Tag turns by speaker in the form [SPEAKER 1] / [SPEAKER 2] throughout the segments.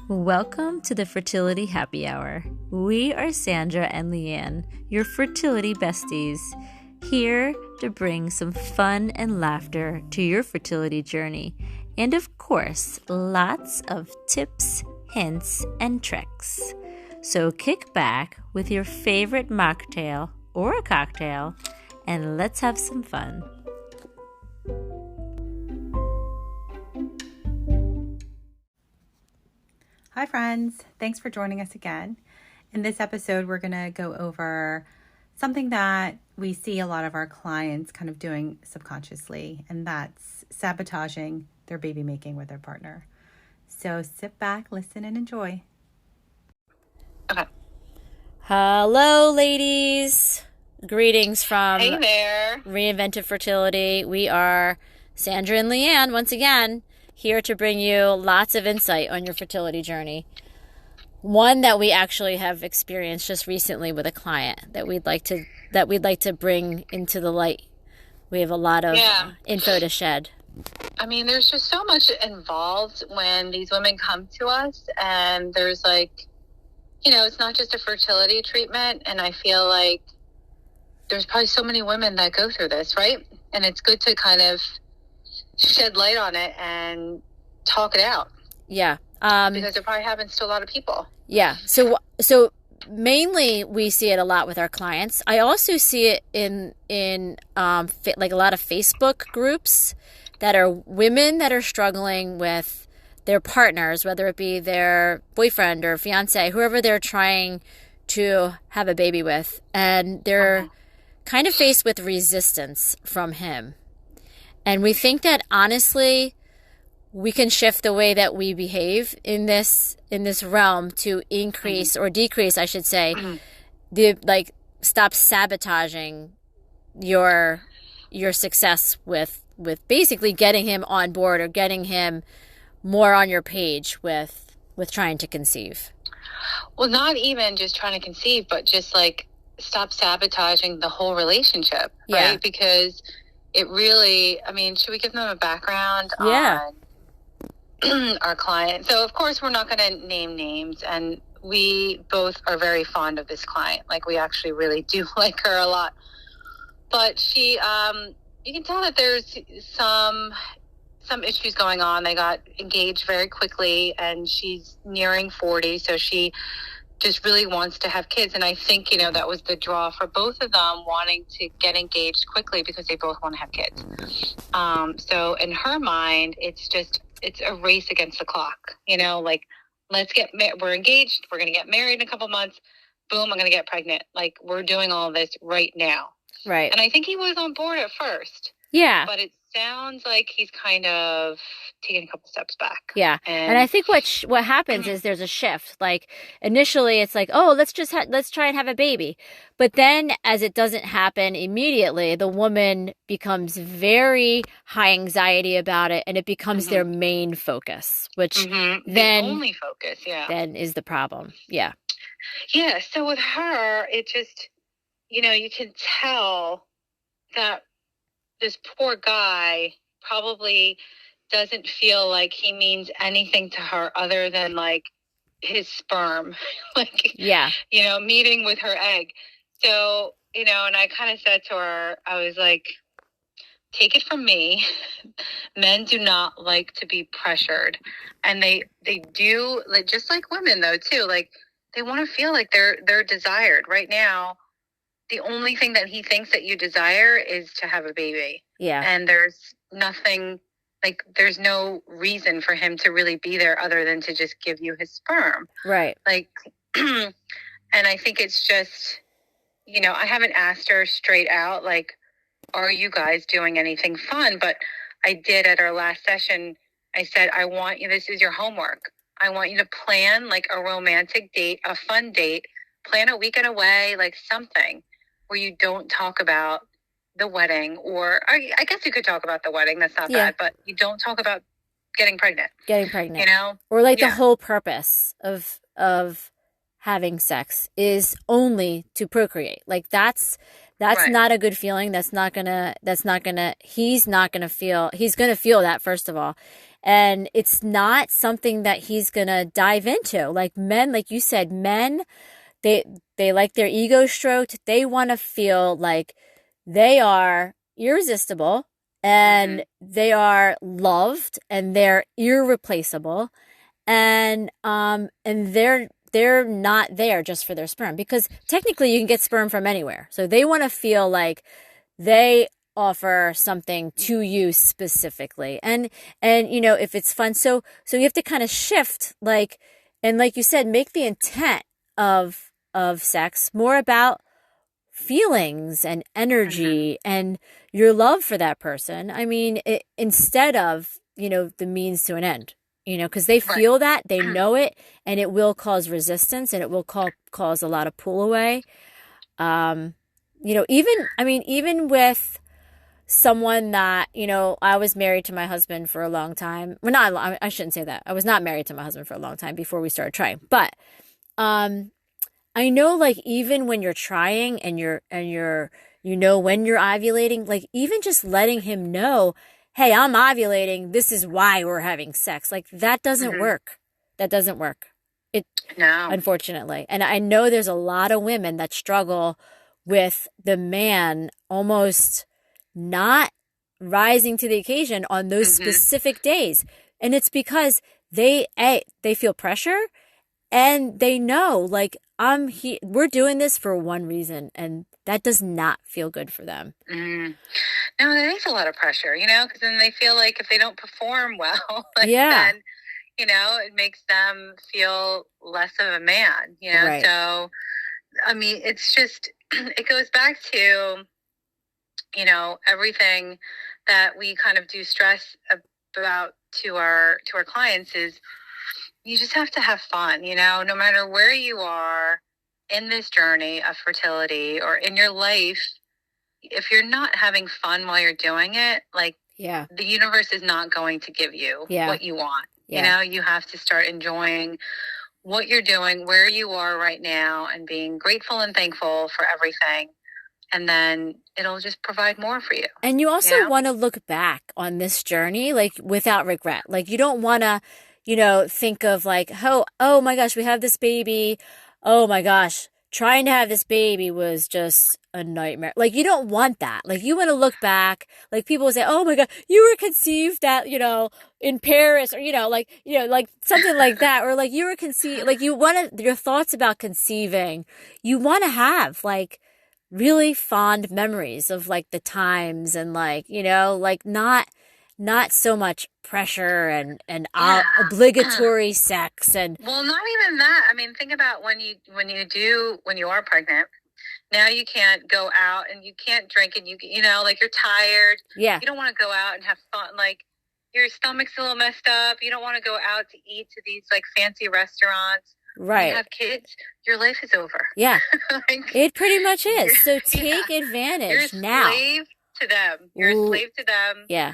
[SPEAKER 1] Welcome to the Fertility Happy Hour. We are Sandra and Leanne, your fertility besties, here to bring some fun and laughter to your fertility journey, and of course, lots of tips, hints, and tricks. So kick back with your favorite mocktail or a cocktail, and let's have some fun.
[SPEAKER 2] Hi friends, thanks for joining us again. In this episode, we're going to go over something that we see a lot of our clients kind of doing subconsciously, and that's sabotaging their baby making with their partner. So sit back, listen, and enjoy.
[SPEAKER 1] Okay. Hello, ladies. Greetings from
[SPEAKER 3] Hey there.
[SPEAKER 1] Reinvented Fertility. We are Sandra and Leanne once again, here to bring you lots of insight on your fertility journey. One that we actually have experienced just recently with a client that we'd like to bring into the light. We have a lot of info to shed.
[SPEAKER 3] I mean, there's just so much involved when these women come to us, and there's it's not just a fertility treatment, and I feel like there's probably so many women that go through this, right? And it's good to kind of shed light on it and talk it out.
[SPEAKER 1] Yeah.
[SPEAKER 3] Because it probably happens to a lot of people.
[SPEAKER 1] Yeah. So mainly we see it a lot with our clients. I also see it in like a lot of Facebook groups that are women that are struggling with their partners, whether it be their boyfriend or fiance, whoever they're trying to have a baby with, and they're kind of faced with resistance from him. And we think that honestly, we can shift the way that we behave in this realm to increase or decrease, I should say, stop sabotaging your success with basically getting him on board or getting him more on your page with trying to conceive.
[SPEAKER 3] Well, not even just trying to conceive, but just stop sabotaging the whole relationship, right? Because it really, should we give them a background on our client? So, of course, we're not going to name names, and we both are very fond of this client. We actually really do like her a lot. But she, you can tell that there's some issues going on. They got engaged very quickly, and she's nearing 40, so she just really wants to have kids. And I think, that was the draw for both of them, wanting to get engaged quickly because they both want to have kids. So in her mind, it's a race against the clock, we're engaged, we're going to get married in a couple months. Boom, I'm going to get pregnant. We're doing all this right now.
[SPEAKER 1] Right.
[SPEAKER 3] And I think he was on board at first.
[SPEAKER 1] Yeah.
[SPEAKER 3] But it sounds like he's kind of taking a couple steps back.
[SPEAKER 1] Yeah. And I think what happens is there's a shift. Initially it's let's try and have a baby. But then as it doesn't happen immediately, the woman becomes very high anxiety about it, and it becomes their main focus, which then
[SPEAKER 3] the only focus,
[SPEAKER 1] then is the problem. Yeah.
[SPEAKER 3] Yeah. So with her, it just, you can tell that this poor guy probably doesn't feel like he means anything to her other than his sperm, meeting with her egg. So, and I kind of said to her, I was like, take it from me. Men do not like to be pressured, and they do, just like women though too, they want to feel like they're desired right now. The only thing that he thinks that you desire is to have a baby.
[SPEAKER 1] Yeah.
[SPEAKER 3] And there's nothing, there's no reason for him to really be there other than to just give you his sperm.
[SPEAKER 1] Right.
[SPEAKER 3] And I think it's just, I haven't asked her straight out, are you guys doing anything fun? But I did at our last session. I said, this is your homework. I want you to plan a romantic date, a fun date, plan a weekend away, something where you don't talk about the wedding, or I guess you could talk about the wedding. That's not bad, but you don't talk about getting pregnant.
[SPEAKER 1] Or the whole purpose of having sex is only to procreate. That's That's not a good feeling. He's not gonna feel, he's gonna feel that, first of all. And it's not something that he's gonna dive into. Like men, like you said, men, they like their ego stroked. They want to feel like they are irresistible and they are loved and they're irreplaceable. And they're not there just for their sperm, because technically you can get sperm from anywhere. So they want to feel like they offer something to you specifically. And if it's fun, so you have to kind of shift, like, and like you said, make the intent of sex more about feelings and energy and your love for that person. I mean, instead of, the means to an end. Because they feel that, they know it, and it will cause resistance, and it will cause a lot of pull away. Even with someone that, I was married to my husband for a long time. Well, I shouldn't say that. I was not married to my husband for a long time before we started trying. But I know, like, even when you're trying and you're when you're ovulating, like, even just letting him know, hey, I'm ovulating, this is why we're having sex. Like, that doesn't work. That doesn't work. No. Unfortunately. And I know there's a lot of women that struggle with the man almost not rising to the occasion on those specific days. And it's because they feel pressure, and they know, like, we're doing this for one reason, and that does not feel good for them.
[SPEAKER 3] No, that is a lot of pressure, because then they feel like if they don't perform well, then, it makes them feel less of a man, Right. So, I mean, it's just, it goes back to, everything that we kind of do stress about to our clients is, you just have to have fun, no matter where you are in this journey of fertility or in your life. If you're not having fun while you're doing it, like, the universe is not going to give you what you want. You have to start enjoying what you're doing, where you are right now, and being grateful and thankful for everything. And then it'll just provide more for you.
[SPEAKER 1] And you also want to look back on this journey, like, without regret. Like, you don't want to, think of, like, oh my gosh, we have this baby. Oh my gosh, trying to have this baby was just a nightmare. Like, you don't want that. Like, you want to look back. Like, people will say, oh my God, you were conceived at, in Paris, or, like something like that. Or, like, you were conceived, like, you want to, your thoughts about conceiving, you want to have, like, really fond memories of, like, the times, and, like, like, not so much pressure and obligatory sex. And
[SPEAKER 3] well, not even that. I mean, think about when you are pregnant. Now you can't go out and you can't drink, and like, you're tired. Yeah. You don't want to go out and have fun. Like, your stomach's a little messed up. You don't want to go out to eat to these, like, fancy restaurants. Right. When you have kids, your life is over.
[SPEAKER 1] Yeah. Like, it pretty much is. So take advantage now.
[SPEAKER 3] You're a slave to them. You're a slave to them. Yeah.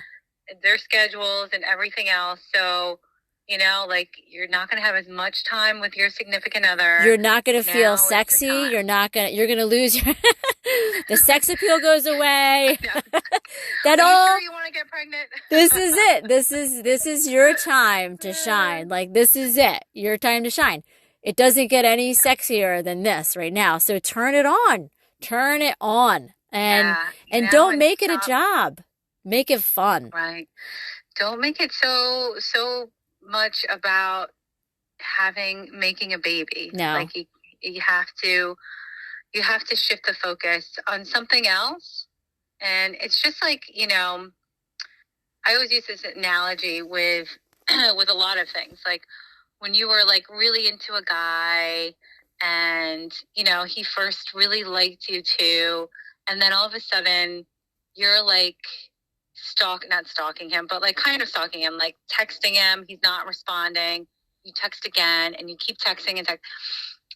[SPEAKER 3] Their schedules and everything else. So, like, you're not going to have as much time with your significant other.
[SPEAKER 1] You're not going to feel sexy. You're going to lose your, the sex appeal goes away.
[SPEAKER 3] That all. Sure you want to get pregnant?
[SPEAKER 1] This is it. This is your time to shine. Like, this is it. Your time to shine. It doesn't get any sexier than this right now. So turn it on. Turn it on. And don't make it a job. Make it fun.
[SPEAKER 3] Right. Don't make it so much about making a baby. No. Like, you have to shift the focus on something else. And it's just like, I always use this analogy with with a lot of things. Like, when you were, like, really into a guy, and he first really liked you too, and then all of a sudden you're, like, not stalking him, but, like, kind of stalking him, like, texting him, he's not responding, you text again, and you keep texting and text,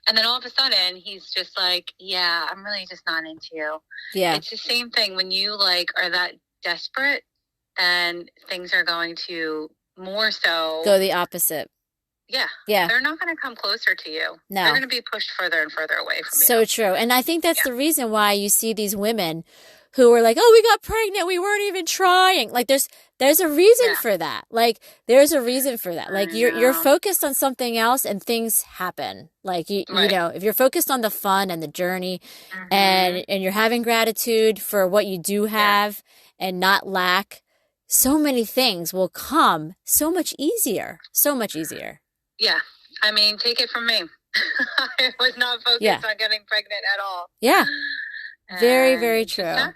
[SPEAKER 3] and then all of a sudden he's just like, yeah, I'm really just not into you. Yeah. It's the same thing when you, like, are that desperate, and things are going to more so
[SPEAKER 1] go the opposite. Yeah.
[SPEAKER 3] They're not going to come closer to you.
[SPEAKER 1] No.
[SPEAKER 3] They're going to be pushed further and further away from you.
[SPEAKER 1] So true. And I think that's the reason why you see these women who are like, oh, we got pregnant. We weren't even trying. Like there's a reason for that. Like there's a reason for that. Like you're focused on something else and things happen. Like you know, if you're focused on the fun and the journey and you're having gratitude for what you do have and not lack, so many things will come so much easier. So much easier.
[SPEAKER 3] Yeah. I mean, take it from me. I was not focused on getting pregnant at all.
[SPEAKER 1] Yeah. Very, very true.
[SPEAKER 3] Yep.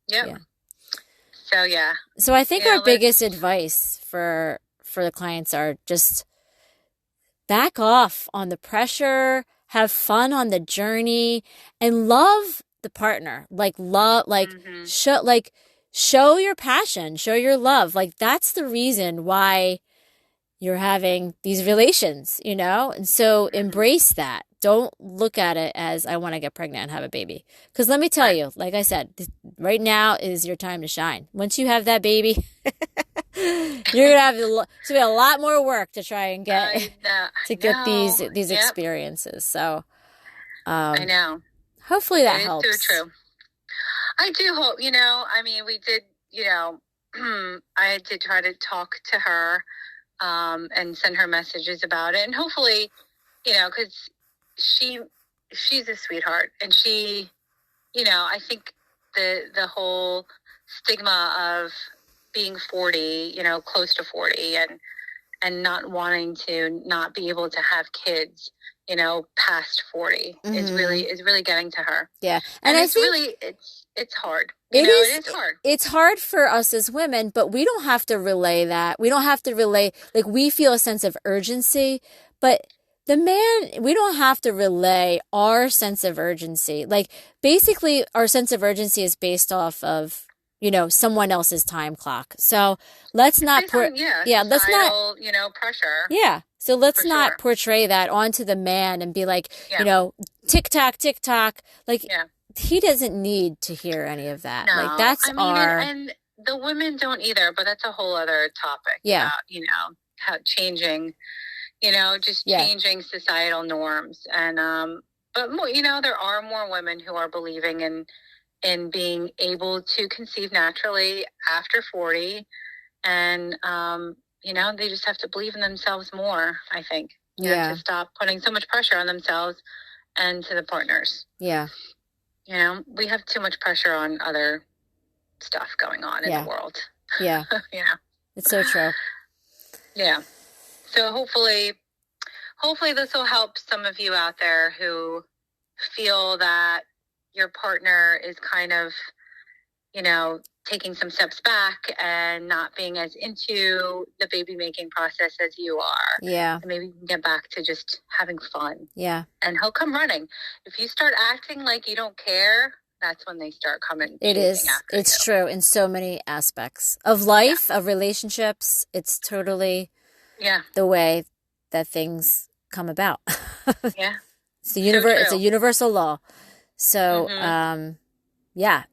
[SPEAKER 3] Yeah. So, yeah.
[SPEAKER 1] So I think our biggest advice for the clients are just back off on the pressure, have fun on the journey, and love the partner. Show your passion, show your love. Like that's the reason why you're having these relations, you know? And so embrace that. Don't look at it as I want to get pregnant and have a baby. Because let me tell you, like I said, right now is your time to shine. Once you have that baby, you're going to have to be a lot more work to try and get these experiences. So
[SPEAKER 3] I know.
[SPEAKER 1] Hopefully that helps.
[SPEAKER 3] It's so true. I do hope, I mean, we did, I did try to talk to her and send her messages about it. And hopefully, because she's a sweetheart, and she, I think the whole stigma of being 40, close to 40 and not wanting to not be able to have kids, past 40 is really getting to her.
[SPEAKER 1] Yeah.
[SPEAKER 3] And I think it's hard. It is hard.
[SPEAKER 1] It's hard for us as women, but we don't have to relay that. We don't have to relay, like we feel a sense of urgency, but the man, we don't have to relay our sense of urgency. Like basically our sense of urgency is based off of, someone else's time clock. So let's not
[SPEAKER 3] let's not, pressure.
[SPEAKER 1] Yeah. So let's not portray that onto the man and be like, tick tock, tick tock. Like he doesn't need to hear any of that.
[SPEAKER 3] No,
[SPEAKER 1] like that's
[SPEAKER 3] and the women don't either, but that's a whole other topic.
[SPEAKER 1] Yeah.
[SPEAKER 3] About, how changing, changing societal norms. And, but more, there are more women who are believing in being able to conceive naturally after 40. And, they just have to believe in themselves more, I think. To stop putting so much pressure on themselves and to the partners.
[SPEAKER 1] Yeah.
[SPEAKER 3] We have too much pressure on other stuff going on in the world.
[SPEAKER 1] Yeah. It's so true.
[SPEAKER 3] Yeah. So hopefully this will help some of you out there who feel that your partner is kind of, taking some steps back and not being as into the baby making process as you are.
[SPEAKER 1] Yeah.
[SPEAKER 3] And maybe you can get back to just having fun.
[SPEAKER 1] Yeah.
[SPEAKER 3] And he'll come running. If you start acting like you don't care, that's when they start coming.
[SPEAKER 1] It is. It's true in so many aspects of life, of relationships. It's totally the way that things come about.
[SPEAKER 3] Yeah.
[SPEAKER 1] It's it's a universal law. So,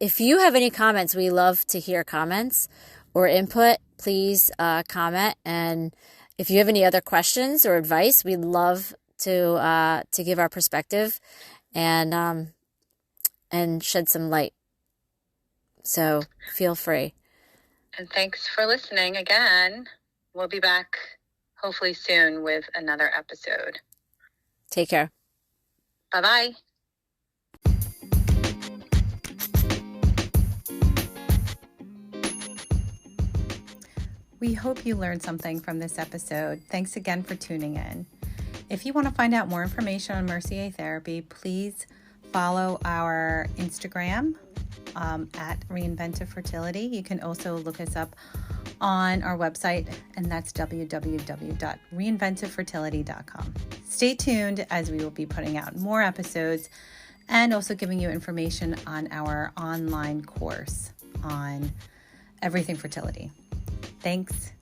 [SPEAKER 1] if you have any comments, we love to hear comments or input. Please comment. And if you have any other questions or advice, we'd love to give our perspective and shed some light. So feel free.
[SPEAKER 3] And thanks for listening again. We'll be back hopefully soon with another episode.
[SPEAKER 1] Take care.
[SPEAKER 3] Bye-bye.
[SPEAKER 2] We hope you learned something from this episode. Thanks again for tuning in. If you want to find out more information on Mercier Therapy, please follow our Instagram at Reinventive Fertility. You can also look us up on our website, and that's www.reinventivefertility.com. Stay tuned as we will be putting out more episodes and also giving you information on our online course on everything fertility. Thanks.